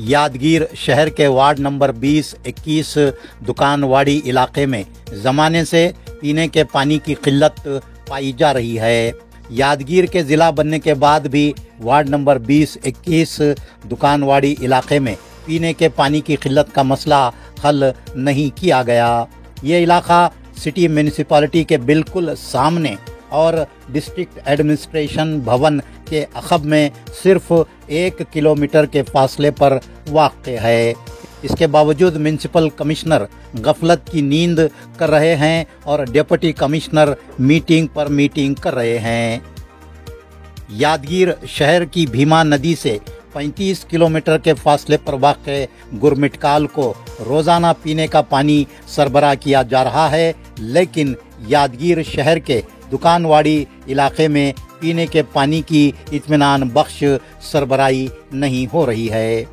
यादगीर शहर के ward number 20-21 दुकानवाड़ी इलाके में ज़माने से पीने के पानी की किल्लत पाई जा रही है। यादगीर के ज़िला बनने के बाद भी वार्ड नंबर 20-21 दुकानवाड़ी इलाके में पीने के पानी की किल्लत का मसला हल नहीं किया गया। ये इलाका सिटी म्यूनिसिपैलिटी के बिल्कुल सामने और डिस्ट्रिक्ट एडमिनिस्ट्रेशन भवन के अखब में सिर्फ 1 किलोमीटर के फासले पर वाक़ है। इसके बावजूद म्यूनिसिपल कमिश्नर गफलत की नींद कर रहे हैं और डिप्टी कमिश्नर मीटिंग पर मीटिंग कर रहे हैं। यादगीर शहर की भीमा नदी से 35 किलोमीटर के फासले पर वाक़ गुरमिटकाल को रोज़ाना पीने का पानी सरबराह किया जा रहा है, लेकिन यादगीर शहर के दुकानवाड़ी इलाके में पीने के पानी की इत्मीनान बख्श सरबराही नहीं हो रही है।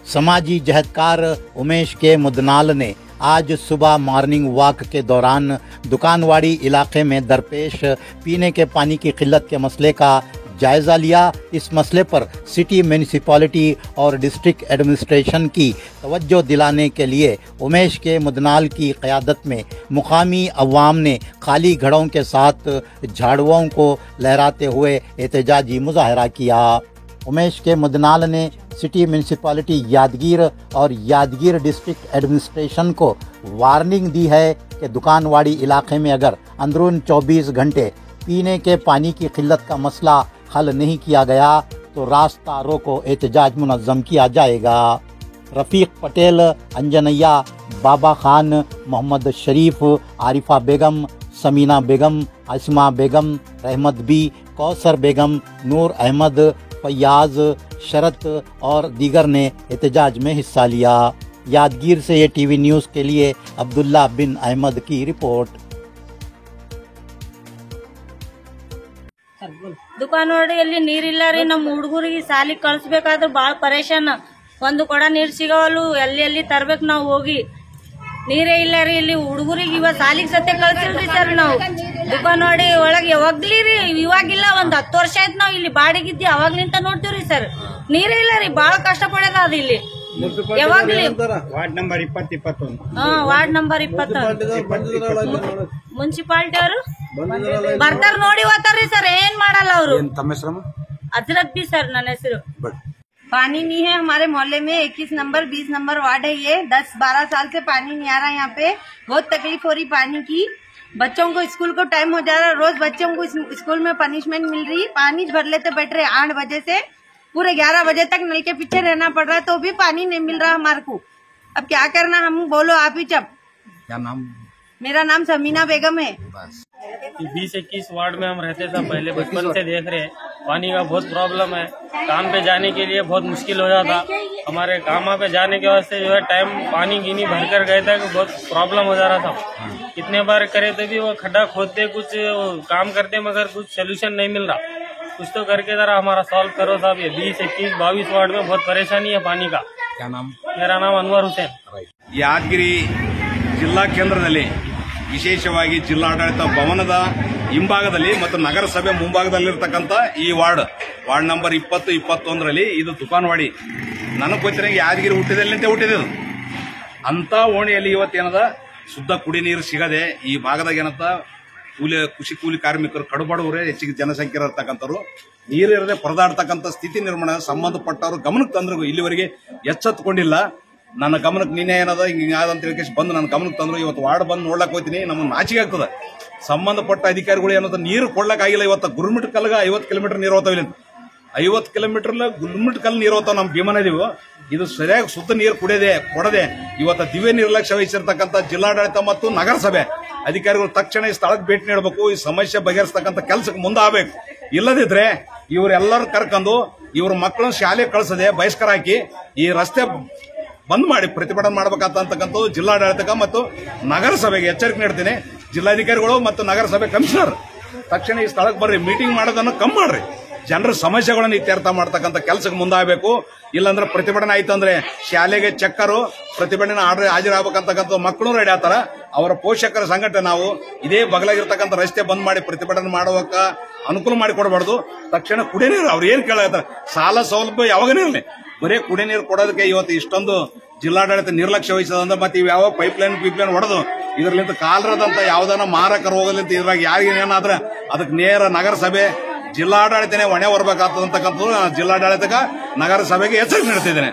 समाजी जहदकार उमेश के मुदनाल ने आज सुबह मॉर्निंग वॉक के दौरान दुकानवाड़ी इलाके में दरपेश पीने के पानी की किल्लत के मसले का जायज़ा लिया। इस मसले पर सिटी म्यूनिसिपैलिटी और डिस्ट्रिक्ट एडमिनिस्ट्रेशन की तवज्जो दिलाने के लिए उमेश के मुदनाल की क़यादत में मुकामी अवाम ने खाली घड़ों के साथ झाड़ुओं को लहराते हुए एहतजाजी मुजाहरा किया। उमेश के मुदनाल ने सिटी म्यूनिसिपैलिटी यादगीर और यादगीर डिस्ट्रिक्ट एडमिनिस्ट्रेशन को वार्निंग दी है कि दुकानवाड़ी इलाके में अगर अंदरून 24 घंटे पीने के पानी की किल्लत का मसला हल नहीं किया गया तो रास्ता रोको एहतजाज मुनज़्ज़म किया जाएगा। रफ़ीक पटेल, अंजनैया, बाबा खान, मोहम्मद शरीफ, आरिफा बेगम, समीना बेगम, आसमा बेगम, रहमत बी, कौसर बेगम, नूर अहमद, फयाज, शरत और दीगर ने एहतजाज में हिस्सा लिया। यादगीर से ये टीवी न्यूज़ के लिए अब्दुल्ला बिन अहमद की रिपोर्ट। ದುಕಾನವಾಡಿಯಲ್ಲಿ ನೀರಿಲ್ಲ ರೀ। ನಮ್ಮ ಹುಡುಗರಿಗೆ ಸಾಲಿಗೆ ಕಳಿಸ್ಬೇಕಾದ್ರೆ ಭಾಳ ಪರೇಶಾನ। ಒಂದು ಕೊಡ ನೀರು ಸಿಗವಲ್ಲು, ಎಲ್ಲಿ ತರ್ಬೇಕು ನಾವು ಹೋಗಿ। ನೀರೇ ಇಲ್ಲ ರೀ ಇಲ್ಲಿ ಹುಡುಗರಿಗೆ। ಇವತ್ತು ಸಾಲಿಗೆ ಸತ್ಯ ಕಳ್ಸಿಲ್ರಿ ಸರ್ ನಾವು। ದುಕಾನವಾಡಿ ಒಳಗೆ ಯಾವಾಗ್ಲಿ ರೀ, ಇವಾಗಿಲ್ಲ, ಒಂದು 10 ವರ್ಷ ಆಯ್ತು ನಾವು ಇಲ್ಲಿ ಬಾಡಿಗಿದ್ದಿ, ಅವಾಗ್ಲಿಂತ ನೋಡ್ತೀವ್ರಿ ಸರ್। ನೀರೇ ಇಲ್ಲ ರೀ, ಭಾಳ ಕಷ್ಟ ಪಡ್ಯದ ಅದು ಇಲ್ಲಿ ಯಾವಾಗ್ಲಿ। Ward number 20-21 ward number 20 municipality ಅವರು ಬರ್ತಾರ ನೋಡಿ ಹೋಗ್ತಾರ್ರಿ ಸರ್, ಏನ್ ಮಾಡಲ್ಲ ಅವರು। अजरत भी सर ನನ್ನ ಹೆಸರು। पानी नहीं है हमारे मोहल्ले में। 21 नंबर 20 नंबर वार्ड है ये। 10-12 साल से पानी नहीं आ रहा यहाँ पे। बहुत तकलीफ हो रही पानी की। बच्चों को स्कूल को टाइम हो जा रहा है, रोज बच्चों को स्कूल में पनिशमेंट मिल रही। पानी भर लेते बैठ रहे 8 बजे से पूरे 11 बजे तक नल के पीछे रहना पड़ रहा है, तो भी पानी नहीं मिल रहा हमारे को। अब क्या करना, हम बोलो आप ही। जब क्या नाम? मेरा नाम समीना बेगम है। 20-21 वार्ड में हम रहते थे पहले, बचपन से देख रहे हैं पानी का बहुत प्रॉब्लम है। काम पे जाने के लिए बहुत मुश्किल हो जाता। हमारे काम पे जाने के वास्ते जो है टाइम पानी गिनी भर कर गए थे, बहुत प्रॉब्लम हो जा रहा था। कितने बार करे तो भी वो खड्डा खोदते, कुछ काम करते, मगर कुछ सोल्यूशन नहीं मिल रहा। कुछ तो करके जरा हमारा सॉल्व करो साहब। ये 20-21-22 वार्ड में बहुत परेशानी है पानी का। क्या नाम? मेरा नाम अनवर हुसैन। ಯಾದಗಿರಿ ಜಿಲ್ಲಾ ಕೇಂದ್ರದಲ್ಲಿ ವಿಶೇಷವಾಗಿ ಜಿಲ್ಲಾಡಳಿತ ಭವನದ ಹಿಂಭಾಗದಲ್ಲಿ ಮತ್ತು ನಗರಸಭೆ ಮುಂಭಾಗದಲ್ಲಿರ್ತಕ್ಕಂಥ ಈ ವಾರ್ಡ್ ನಂಬರ್ 20-21ರಲ್ಲಿ ಇದು ದುಕಾನವಾಡಿ। ನನಗೆ ಗೊತ್ತಿರಂಗೆ ಯಾದಗಿರಿ ಹುಟ್ಟಿದಲ್ಲಿಂತೆ ಹುಟ್ಟಿದ್ದು ಅಂತ ಓಣಿಯಲ್ಲಿ ಇವತ್ತೇನದ ಶುದ್ಧ ಕುಡಿ ನೀರು ಸಿಗದೆ ಈ ಭಾಗದಾಗ ಏನಂತ ಕೃಷಿ ಕೂಲಿ ಕಾರ್ಮಿಕರು ಕಡುಬಡವರೇ ಹೆಚ್ಚಿಗೆ ಜನಸಂಖ್ಯೆ ಇರತಕ್ಕಂಥವ್ರು ನೀರು ಇರದೆ ಪರದಾಡ್ತಕ್ಕಂಥ ಸ್ಥಿತಿ ನಿರ್ಮಾಣ ಸಂಬಂಧಪಟ್ಟವರು ಗಮನಕ್ಕೆ ತಂದ್ರು ಇಲ್ಲಿವರೆಗೆ ಎಚ್ಚೆತ್ತುಕೊಂಡಿಲ್ಲ। ನನ್ನ ಗಮನಕ್ಕೆ ನಿನ್ನೆ ಏನದ ಹಿಂಗಾದಂತ ಹೇಳಿ ಬಂದು ನನ್ನ ಗಮನಕ್ಕೆ ತಂದ್ರು। ಇವತ್ತು ವಾರ್ಡ್ ಬಂದು ನೋಡ್ಲಕ್ ಹೋಗ್ತೀನಿ, ನಮಗೆ ನಾಚಿಕೆ ಆಗ್ತದೆ। ಸಂಬಂಧಪಟ್ಟ ಅಧಿಕಾರಿಗಳು ಏನದ ನೀರು ಕೊಡ್ಲಕ್ಕಾಗಿಲ್ಲ। ಇವತ್ತು ಗುರುಮಿಟ್ಕಲ್ಗ 50 ಕಿಲೋಮೀಟರ್ ನೀರು ಹೋಗ್ತಾವ, 50 ಕಿಲೋಮೀಟರ್ ಗುರುಮಿಟ್ಕಲ್ ನೀರು ಹೋಗ್ತಾವ ನಮ್ಮ ಭೀಮಾ ನದಿವು। ಇದು ಸರಿಯಾಗಿ ಶುದ್ಧ ನೀರು ಕೊಡದೆ ಇವತ್ತು ದಿವ್ಯ ನಿರ್ಲಕ್ಷ್ಯ ವಹಿಸಿರ್ತಕ್ಕಂಥ ಜಿಲ್ಲಾಡಳಿತ ಮತ್ತು ನಗರಸಭೆ ಅಧಿಕಾರಿಗಳು ತಕ್ಷಣ ಈ ಸ್ಥಳಕ್ಕೆ ಭೇಟಿ ನೀಡಬೇಕು, ಈ ಸಮಸ್ಯೆ ಬಗೆಹರಿಸತಕ್ಕಂಥ ಕೆಲಸಕ್ಕೆ ಮುಂದಾಗಬೇಕು। ಇಲ್ಲದಿದ್ರೆ ಇವರೆಲ್ಲರೂ ಕರ್ಕೊಂಡು ಇವ್ರ ಮಕ್ಕಳನ್ನ ಶಾಲೆಗೆ ಕಳಿಸದೆ ಬಹಿಷ್ಕಾರ ಹಾಕಿ ಈ ರಸ್ತೆ ಬಂದ್ ಮಾಡಿ ಪ್ರತಿಭಟನೆ ಮಾಡಬೇಕಂತಕ್ಕಂಥದ್ದು ಜಿಲ್ಲಾಡಳಿತ ಮತ್ತು ನಗರಸಭೆಗೆ ಎಚ್ಚರಿಕೆ ನೀಡ್ತೀನಿ। ಜಿಲ್ಲಾಧಿಕಾರಿಗಳು ಮತ್ತು ನಗರಸಭೆ ಕಮಿಷನರ್ ತಕ್ಷಣ ಈ ಸ್ಥಳಕ್ಕೆ ಬರ್ರಿ, ಮೀಟಿಂಗ್ ಮಾಡೋದನ್ನು ಕಮ್ಮಿ ಮಾಡ್ರಿ, ಜನರ ಸಮಸ್ಯೆಗಳನ್ನು ಇತ್ಯರ್ಥ ಮಾಡತಕ್ಕಂಥ ಕೆಲಸಕ್ಕೆ ಮುಂದಾಗಬೇಕು। ಇಲ್ಲಾಂದ್ರೆ ಪ್ರತಿಭಟನೆ ಆಯ್ತು ಅಂದ್ರೆ ಶಾಲೆಗೆ ಚೆಕ್ಕರು ಪ್ರತಿಭಟನೆ ಹಾಜರಾಗಬೇಕಂತಕ್ಕಂಥ ಮಕ್ಕಳು ರೆಡಿ ಆಗ್ತಾರ। ಅವರ ಪೋಷಕರ ಸಂಘಟನೆ ನಾವು ಇದೇ ಬಗಲಾಗಿರ್ತಕ್ಕಂಥ ರಸ್ತೆ ಬಂದ್ ಮಾಡಿ ಪ್ರತಿಭಟನೆ ಮಾಡುವಕ್ಕ ಅನುಕೂಲ ಮಾಡಿಕೊಡಬಾರ್ದು। ತಕ್ಷಣ ಕುಡಿಯ ನೀರು ಅವ್ರು ಏನ್ ಕೇಳಾಗ್ತಾರೆ, ಸಾಲ ಸೌಲಭ್ಯ ಯಾವಾಗನೇ ಇರಲಿ, ಬರೀ ಕುಡಿ ನೀರು ಕೊಡೋದಕ್ಕೆ ಇವತ್ತು ಇಷ್ಟೊಂದು ಜಿಲ್ಲಾಡಳಿತ ನಿರ್ಲಕ್ಷ್ಯ ವಹಿಸೋದಂದ್ರೆ ಮತ್ತೆ ಇವ್ಯಾವ ಪೈಪ್ಲೈನ್ ಹೊಡೆದು ಇದರ್ಲಿಂತ ಕಾಲರದಂತ ಯಾವ್ದಾನ ಮಾರಕ ರೋಗಲಿಂತ ಇದ್ರಾಗ ಯಾರಿಗೆ ಏನಾದ್ರೆ ಅದಕ್ಕೆ ನೇರ ನಗರಸಭೆ ಜಿಲ್ಲಾಡಳಿತನೇ ಹೊಣೆ ಹೊರಬೇಕಾಗ್ತದಂತಕ್ಕಂಥದ್ದು ಜಿಲ್ಲಾಡಳಿತಕ್ಕೆ ನಗರಸಭೆಗೆ ಎಚ್ಚರಿಕೆ ನೀಡ್ತಿದ್ದೇನೆ.